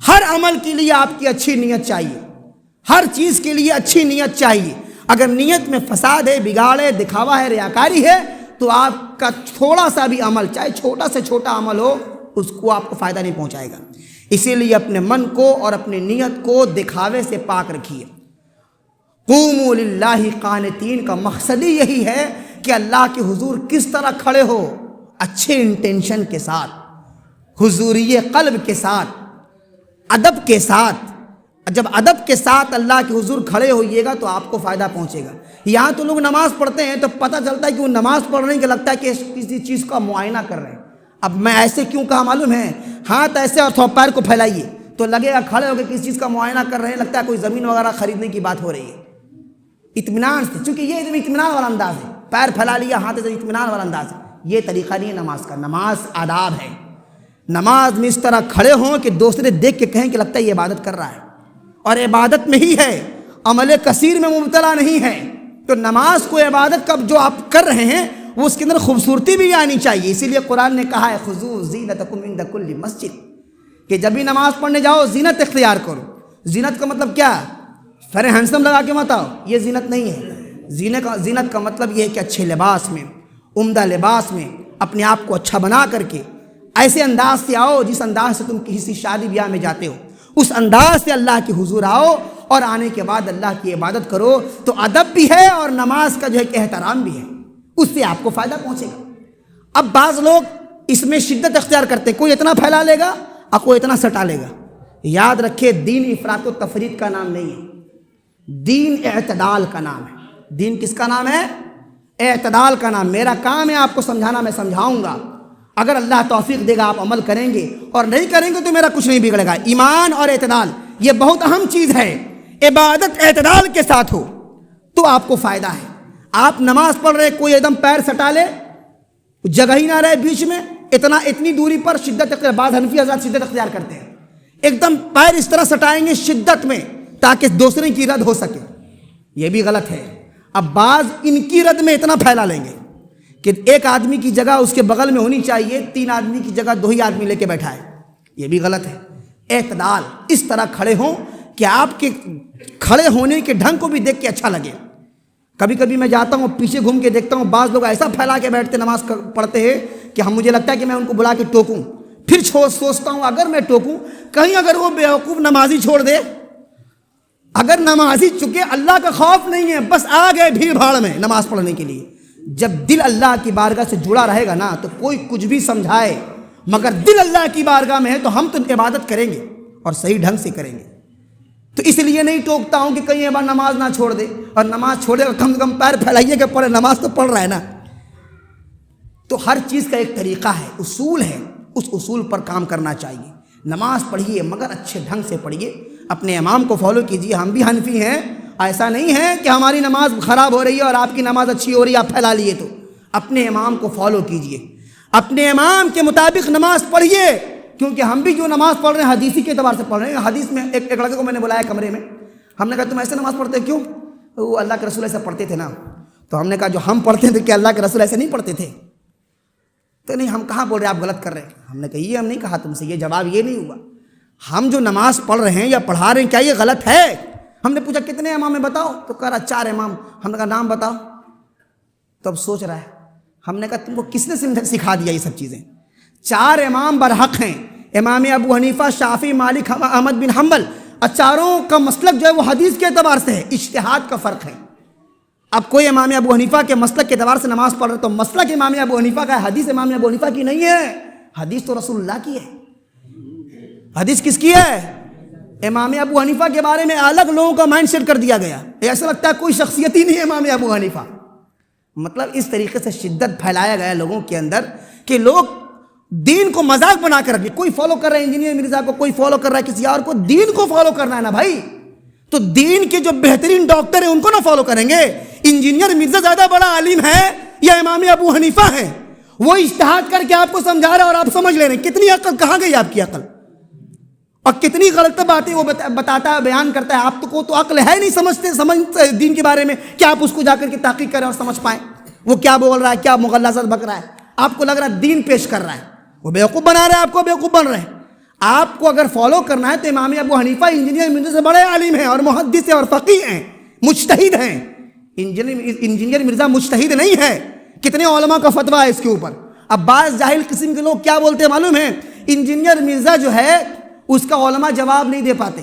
Speaker 1: ہر عمل کے لیے آپ کی اچھی نیت چاہیے، ہر چیز کے لیے اچھی نیت چاہیے۔ اگر نیت میں فساد ہے، بگاڑ ہے، دکھاوا ہے، ریاکاری ہے، تو آپ کا تھوڑا سا بھی عمل، چاہے چھوٹا سے چھوٹا عمل ہو، اس کو آپ کو فائدہ نہیں پہنچائے گا۔ اسی لیے اپنے من کو اور اپنی نیت کو دکھاوے سے پاک رکھیے۔ قوموا للہ قانتین کا مقصد ہی یہی ہے کہ اللہ کے حضور کس طرح کھڑے ہو، اچھے انٹینشن کے ساتھ، حضوری قلب کے ساتھ، ادب کے ساتھ۔ جب ادب کے ساتھ اللہ کے حضور کھڑے ہوئیے گا تو آپ کو فائدہ پہنچے گا۔ یہاں تو لوگ نماز پڑھتے ہیں تو پتہ چلتا ہے کہ وہ نماز پڑھ رہے ہیں کہ لگتا ہے کہ کسی چیز کا معائنہ کر رہے ہیں۔ اب میں ایسے کیوں کہا معلوم ہے؟ ہاتھ ایسے اور پیر کو پھیلائیے تو لگے گا کھڑے ہو کے کسی چیز کا معائنہ کر رہے ہیں، لگتا ہے کوئی زمین وغیرہ خریدنے کی بات ہو رہی ہے، اطمینان سے، چونکہ یہ اطمینان والا انداز ہے، پیر پھیلا لیا، ہاتھ سے، اطمینان والا انداز ہے۔ یہ طریقہ نہیں ہے نماز کا۔ نماز آداب ہے۔ نماز میں اس طرح کھڑے ہوں کہ دوسرے دیکھ کے کہیں کہ لگتا ہے یہ عبادت کر رہا ہے، اور عبادت میں ہی ہے، عمل کثیر میں مبتلا نہیں ہے۔ تو نماز کو عبادت کا جو آپ کر رہے ہیں وہ اس کے اندر خوبصورتی بھی آنی چاہیے۔ اسی لیے قرآن نے کہا ہے خذوا زینتکم عند کل مسجد، کہ جب بھی نماز پڑھنے جاؤ زینت اختیار کرو. زینت کا مطلب کیا؟ فر ہینڈسم لگا کے مت آؤ، یہ زینت نہیں ہے. زینت کا مطلب یہ ہے کہ اچھے لباس میں، عمدہ لباس میں اپنے آپ کو اچھا بنا کر کے ایسے انداز سے آؤ جس انداز سے تم کسی شادی بیاہ میں جاتے ہو، اس انداز سے اللہ کے حضور آؤ، اور آنے کے بعد اللہ کی عبادت کرو. تو ادب بھی ہے اور نماز کا جو ہے کہ احترام بھی ہے، اس سے آپ کو فائدہ پہنچے گا. اب بعض لوگ اس میں شدت اختیار کرتے ہیں، کوئی اتنا پھیلا لے گا اور کوئی اتنا سٹا لے گا. یاد رکھے دین افراط و تفریط کا نام نہیں ہے، دین اعتدال کا نام ہے. دین کس کا نام ہے؟ اعتدال کا نام. میرا کام ہے آپ کو سمجھانا، میں سمجھاؤں گا. اگر اللہ توفیق دے گا آپ عمل کریں گے، اور نہیں کریں گے تو میرا کچھ نہیں بگڑے گا. ایمان اور اعتدال یہ بہت اہم چیز ہے. عبادت اعتدال کے ساتھ ہو تو آپ کو فائدہ ہے. آپ نماز پڑھ رہے، کوئی ایک دم پیر سٹا لے، جگہ ہی نہ رہے بیچ میں، اتنی دوری پر شدت اختیار. بعض حنفی حضرات شدت اختیار کرتے ہیں، ایک دم پیر اس طرح سٹائیں گے شدت میں تاکہ دوسرے کی رد ہو سکے. یہ بھی غلط ہے. اب بعض ان کی رد میں اتنا پھیلا لیں گے کہ ایک آدمی کی جگہ اس کے بغل میں ہونی چاہیے، 3 آدمی کی جگہ 2 ہی آدمی لے کے بیٹھا ہے. یہ بھی غلط ہے. اعتدال، اس طرح کھڑے ہوں کہ آپ کے کھڑے ہونے کے ڈھنگ کو بھی دیکھ کے اچھا لگے. کبھی کبھی میں جاتا ہوں پیچھے گھوم کے دیکھتا ہوں، بعض لوگ ایسا پھیلا کے بیٹھتے نماز پڑھتے ہیں کہ مجھے لگتا ہے کہ میں ان کو بلا کے ٹوکوں. پھر سوچتا ہوں اگر میں ٹوکوں، کہیں اگر وہ بیوقوف نمازی چھوڑ دے، اگر نمازی چکے اللہ کا خوف نہیں ہے، بس آ گئے بھیڑ بھاڑ میں نماز پڑھنے کے لیے. جب دل اللہ کی بارگاہ سے جڑا رہے گا نا تو کوئی کچھ بھی سمجھائے، مگر دل اللہ کی بارگاہ میں ہے تو ہم تو عبادت کریں گے اور صحیح ڈھنگ سے کریں گے. تو اس لیے نہیں ٹوکتا ہوں کہ کہیں بار نماز نہ چھوڑ دے، اور نماز چھوڑے گا کم سے کم پیر پھیلائیے کہ پڑھے، نماز تو پڑھ رہا ہے نا. تو ہر چیز کا ایک طریقہ ہے، اصول ہے، اس اصول پر کام کرنا چاہیے. نماز پڑھیے مگر اچھے ڈھنگ سے پڑھیے، اپنے امام کو فالو کیجیے. ہم بھی حنفی ہیں، ایسا نہیں ہے کہ ہماری نماز خراب ہو رہی ہے اور آپ کی نماز اچھی ہو رہی ہے آپ پھیلا لیے. تو اپنے امام کو فالو کیجیے، اپنے امام کے مطابق نماز پڑھیے. کیونکہ ہم بھی جو نماز پڑھ رہے ہیں حدیثی کے اعتبار سے پڑھ رہے ہیں. حدیث میں ایک لڑکے کو میں نے بلایا کمرے میں، ہم نے کہا تم ایسے نماز پڑھتے کیوں؟ وہ اللہ کے رسول ایسا پڑھتے تھے نا. تو ہم نے کہا جو ہم پڑھتے تھے کہ اللہ کے رسول ایسے نہیں پڑھتے تھے؟ تو نہیں، ہم کہاں بول رہے آپ غلط کر رہے ہیں. ہم نے کہا یہ ہم نہیں کہا تم سے، یہ جواب یہ نہیں ہوا. ہم جو نماز پڑھ رہے ہیں یا پڑھا رہے ہیں کیا یہ غلط ہے؟ ہم نے پوچھا کتنے امام ہیں بتاؤ؟ تو کہہ رہا 4 امام. ہم نے کہا نام بتاؤ. تو اب سوچ رہا ہے. ہم نے کہا تم کو کس نے سکھا دیا یہ سب چیزیں؟ 4 امام برحق ہیں، امام ابو حنیفہ، شافعی، مالک، احمد بن حنبل. اور چاروں کا مسلک جو ہے وہ حدیث کے اعتبار سے ہے، اجتہاد کا فرق ہے. اب کوئی امام ابو حنیفہ کے مسلک کے اعتبار سے نماز پڑھ رہے تو مسلک امام ابو حنیفہ کا ہے، حدیث امام ابو حنیفہ کی نہیں ہے. حدیث تو رسول اللہ کی ہے. حدیث کس کی ہے؟ امام ابو حنیفہ کے بارے میں الگ لوگوں کا مائنڈ سیٹ کر دیا گیا. ایسا لگتا ہے کوئی شخصیت ہی نہیں ہے امام ابو حنیفہ. مطلب اس طریقے سے شدت پھیلایا گیا لوگوں کے اندر کہ لوگ دین کو مذاق بنا کر رکھے. کوئی فالو کر رہا ہے انجینئر مرزا کو، کوئی فالو کر رہا ہے کسی اور کو. دین کو فالو کرنا ہے نا بھائی. تو دین کے جو بہترین ڈاکٹر ہیں ان کو نہ فالو کریں گے؟ انجینئر مرزا زیادہ بڑا عالم ہے یا امام ابو حنیفہ ہے؟ وہ اجتہاد کر کے آپ کو سمجھا رہا ہے اور آپ سمجھ لے رہے ہیں. کتنی عقل کہاں گئی آپ کی عقل؟ اور کتنی غلط باتیں وہ بتاتا ہے، بیان کرتا ہے. آپ کو تو عقل ہے نہیں سمجھتے دین کے بارے میں کہ آپ اس کو جا کر کے تحقیق کریں اور سمجھ پائیں وہ کیا بول رہا ہے، کیا مغلظات بک رہا ہے. آپ کو لگ رہا ہے دین پیش کر رہا ہے، وہ بیوقوف بنا رہا ہے، آپ کو بیوقوف بن رہے ہیں. آپ کو اگر فالو کرنا ہے تو امام ابو حنیفہ انجینئر مرزا سے بڑے عالم ہیں اور محدث ہیں اور فقیہ ہیں، مجتہد ہیں. انجینئر مرزا مجتہد نہیں ہے. کتنے علماء کا فتویٰ ہے اس کے اوپر. اب بعض جاہل قسم کے لوگ کیا بولتے ہیں معلوم ہے؟ انجینئر مرزا جو ہے اس کا علماء جواب نہیں دے پاتے.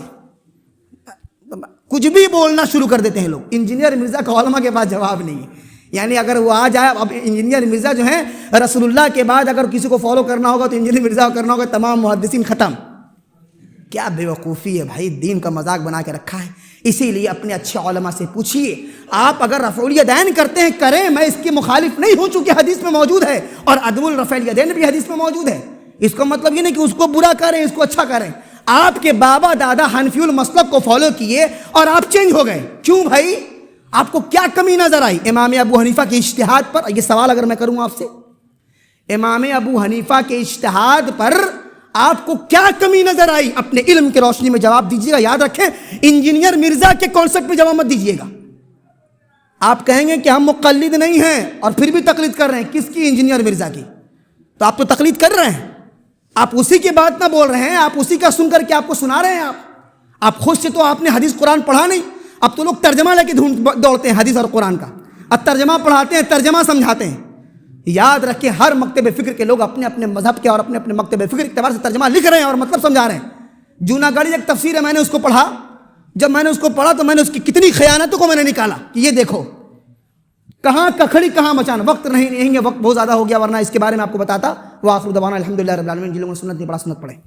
Speaker 1: کچھ بھی بولنا شروع کر دیتے ہیں لوگ. انجینئر مرزا کا علماء کے پاس جواب نہیں ہے. یعنی اگر وہ آ جائے، اب انجینئر مرزا جو ہیں رسول اللہ کے بعد اگر کسی کو فالو کرنا ہوگا تو انجینئر مرزا کو کرنا ہوگا، تمام محدثین ختم. کیا بے وقوفی ہے بھائی، دین کا مذاق بنا کے رکھا ہے. اسی لیے اپنے اچھے علماء سے پوچھیے. آپ اگر رفع الیدین کرتے ہیں کریں، میں اس کی مخالف نہیں ہوں چونکہ حدیث میں موجود ہے، اور عدم الرفع الیدین بھی حدیث میں موجود ہے. اس کا مطلب یہ نہیں کہ اس کو برا کریں اس کو اچھا کریں. آپ کے بابا دادا حنفی المسلک کو فالو کیے اور آپ چینج ہو گئے. کیوں بھائی؟ آپ کو کیا کمی نظر آئی امام ابو حنیفہ کے اجتہاد پر؟ یہ سوال اگر میں کروں آپ سے، امام ابو حنیفہ کے اجتہاد پر آپ کو کیا کمی نظر آئی؟ اپنے علم کی روشنی میں جواب دیجیے گا. یاد رکھیں انجینئر مرزا کے کانسیپٹ پہ جواب مت دیجیے گا. آپ کہیں گے کہ ہم مقلد نہیں ہیں اور پھر بھی تقلید کر رہے ہیں. کس کی؟ انجینئر مرزا کی. تو آپ تو تقلید کر رہے ہیں.
Speaker 2: آپ اسی کی بات نہ بول رہے ہیں، آپ اسی کا سن کر کے آپ کو سنا رہے ہیں. آپ خود سے تو آپ نے حدیث قرآن پڑھا نہیں. اب تو لوگ ترجمہ لے کے دوڑتے ہیں حدیث اور قرآن کا. اب ترجمہ پڑھاتے ہیں، ترجمہ سمجھاتے ہیں. یاد رکھیں ہر مکتب فکر کے لوگ اپنے اپنے مذہب کے اور اپنے اپنے مکتب فکر کے اعتبار سے ترجمہ لکھ رہے ہیں اور مطلب سمجھا رہے ہیں. جوناگڑھی ایک تفسیر ہے، میں نے اس کو پڑھا. جب میں نے اس کو پڑھا تو میں نے اس کی کتنی خیانتوں کو میں نے نکالا کہ یہ دیکھو کہاں ککھڑی کہاں مچانا. وقت نہیں ہے، وقت بہت زیادہ ہو گیا، ورنہ اس کے بارے میں آپ کو بتاتا. وآخر دعوانا الحمدللہ رب العالمین. جن لوگوں نے سنت نہیں پڑھا سنت پڑھیں.